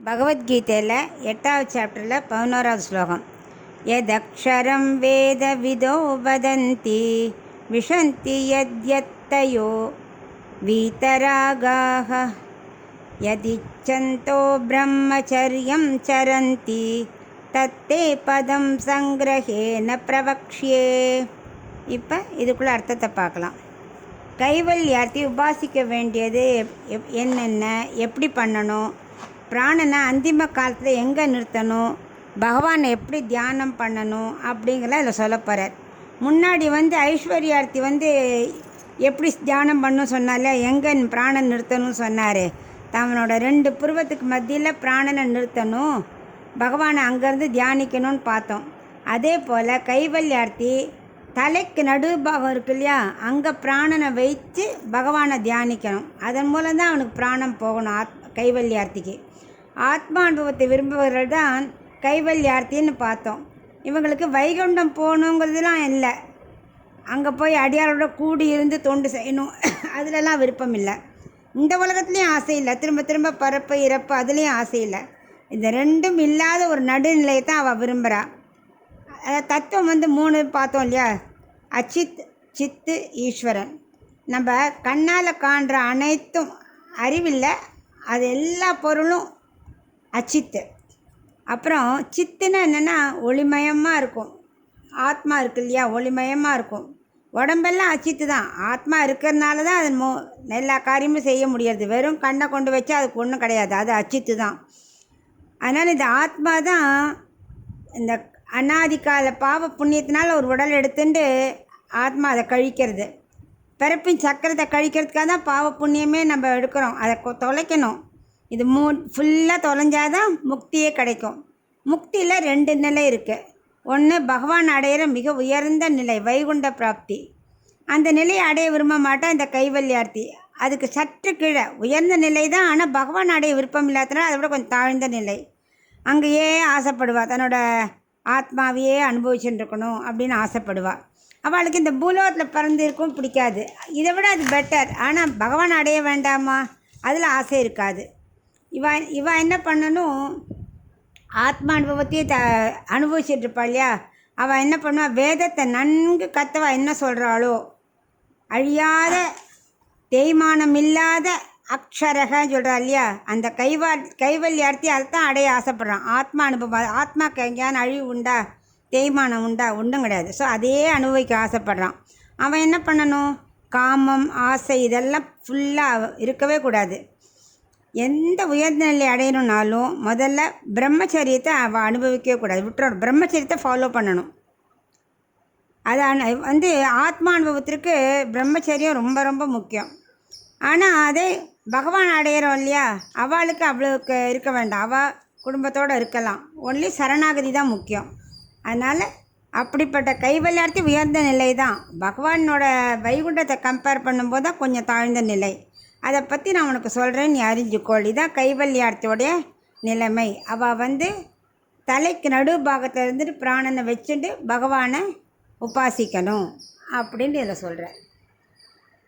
பகவத்கீதையில் 8வது சாப்டரில் 11வது ஸ்லோகம். யதக்ஷரம் வேத விதோ வதந்தி விஷந்தி யத்யத்தயோ வீதராகாஹ யதிச்சந்தோ பிரம்மச்சர்யம் சரந்தி தத்தே பதம் சங்கிரஹேன பிரவக்ஷ்யே. இப்போ இதுக்குள்ளே அர்த்தத்தை பார்க்கலாம். கைவல்யார்த்தி உபாசிக்க வேண்டியது என்னென்ன, எப்படி பண்ணணும், பிராணனை அந்திம காலத்தில் எங்கே நிறுத்தணும், பகவானை எப்படி தியானம் பண்ணணும் அப்படிங்கிற இதில் சொல்ல போகிறார். முன்னாடி ஐஸ்வர்யார்த்தி எப்படி தியானம் பண்ணணும் சொன்னால, எங்கே பிராணன் நிறுத்தணும்னு சொன்னார். தவனோட 2 புருவத்துக்கு மத்தியில் பிராணனை நிறுத்தணும், பகவானை அங்கேருந்து தியானிக்கணும்னு பார்த்தோம். அதே போல் கைவல்யார்த்தி தலைக்கு நடுபாகம் இருக்கு இல்லையா, அங்கே பிராணனை வைத்து பகவானை தியானிக்கணும். அதன் மூலம்தான் அவனுக்கு பிராணம் போகணும். கைவல்யார்த்திக்கு ஆத்மானுபவத்தை விரும்புபவர்கள் தான் கைவல்யார்த்தின்னு பார்த்தோம். இவங்களுக்கு வைகுண்டம் போகணுங்கிறதுலாம் இல்லை, அங்கே போய் அடியாரோட கூடி இருந்து தொண்டு செய்யணும் அதிலெல்லாம் விருப்பம் இல்லை. இந்த உலகத்துலேயும் ஆசை இல்லை, திரும்ப திரும்ப பறப்பு இறப்பு அதுலேயும் ஆசை இல்லை. இந்த ரெண்டும் இல்லாத ஒரு நடுநிலையை தான் அவள் விரும்புகிறா. தத்துவம் 3 பார்த்தோம் இல்லையா, அச்சித், சித்து, ஈஸ்வரன். நம்ம கண்ணால் காண்ற அனைத்தும் அறிவில்லை, அது எல்லா பொருளும் அச்சித்து. அப்புறம் சித்துன்னா என்னென்னா ஒளிமயமாக இருக்கும். ஆத்மா இருக்கு இல்லையா, ஒளிமயமாக இருக்கும். உடம்பெல்லாம் அச்சித்து தான். ஆத்மா இருக்கிறதுனால தான் அது எல்லா காரியமும் செய்ய முடியாது. வெறும் கண்ணை கொண்டு வச்சா அதுக்கு ஒன்றும் கிடையாது, அது அச்சித்து தான். அதனால் இந்த ஆத்மா தான் இந்த அநாதிக்கால பாவ புண்ணியத்தினால் ஒரு உடல் எடுத்துட்டு ஆத்மா அதை கழிக்கிறது. பிறப்பின் சக்கரத்தை கழிக்கிறதுக்காக தான் பாவ புண்ணியமே நம்ம எடுக்கிறோம். அதை தொலைக்கணும். இது ஃபுல்லாக தொலைஞ்சாதான் முக்தியே கிடைக்கும். முக்தியில் 2 நிலை இருக்குது. ஒன்று பகவான் அடையிற மிக உயர்ந்த நிலை, வைகுண்ட பிராப்தி. அந்த நிலையை அடைய விரும்ப மாட்டான் இந்த கைவல்யார்த்தி. அதுக்கு சற்று கீழே உயர்ந்த நிலை தான், ஆனால் பகவான் அடைய விருப்பம் இல்லாதனால அதை விட கொஞ்சம் தாழ்ந்த நிலை. அங்கேயே ஆசைப்படுவாள், தன்னோட ஆத்மாவையே அனுபவிச்சுட்டு இருக்கணும் அப்படின்னு ஆசைப்படுவாள். அவளுக்கு இந்த பூலோகத்தில் பிறந்திருக்கும் பிடிக்காது. இதை விட அது பெட்டர். ஆனால் பகவான் அடைய வேண்டாமா, அதில் ஆசை இருக்காது. இவ என்ன பண்ணணும், ஆத்மா அனுபவத்தையே அனுபவிச்சுட்டு இருப்பாள் இல்லையா. அவள் என்ன பண்ணுவாள், வேதத்தை நன்கு கத்தவா என்ன சொல்கிறாளோ, அழியாத தேய்மானம் இல்லாத அக்ஷரகன்னு சொல்கிறா இல்லையா, அந்த கைவல்யார்த்தி அதைத்தான் அடைய ஆசைப்படுறான். ஆத்மா அனுபவம், ஆத்மாக்கு எங்கேயான அழிவு உண்டா, தேய்மானம் உண்டா, ஒன்றும் கிடையாது. ஸோ அதையே அனுபவிக்க ஆசைப்படுறான். அவன் என்ன பண்ணணும், காமம், ஆசை இதெல்லாம் ஃபுல்லாக இருக்கவே கூடாது. எந்த உயர்ந்த நிலை அடையணுன்னாலும் முதல்ல பிரம்மச்சரியத்தை அவள் அனுபவிக்கவே கூடாது, விட்டுறோம். பிரம்மச்சரியத்தை ஃபாலோ பண்ணணும். அது ஆத்மா அனுபவத்திற்கு பிரம்மச்சரியம் ரொம்ப ரொம்ப முக்கியம். ஆனால் அதே பகவான் அடையிறோம் இல்லையா, அவளுக்கு அவ்வளோக்கு இருக்க வேண்டாம், அவள் குடும்பத்தோடு இருக்கலாம். ஒன்லி சரணாகதி தான் முக்கியம். அதனால் அப்படிப்பட்ட கைவல்யார்த்தி உயர்ந்த நிலை தான். பகவானோட வைகுண்டத்தை கம்பேர் பண்ணும்போது தான் கொஞ்சம் தாழ்ந்த நிலை. அதை பற்றி நான் உனக்கு சொல்கிறேன், நீ அறிஞ்சுக்கோள். இதான் கைவல்யார்த்தியோடைய நிலைமை. அவள் தலைக்கு நடுபாகத்தில் இருந்துட்டு பிராணனை வச்சுட்டு பகவானை உபாசிக்கணும் அப்படின்னு இதில் சொல்கிறேன்.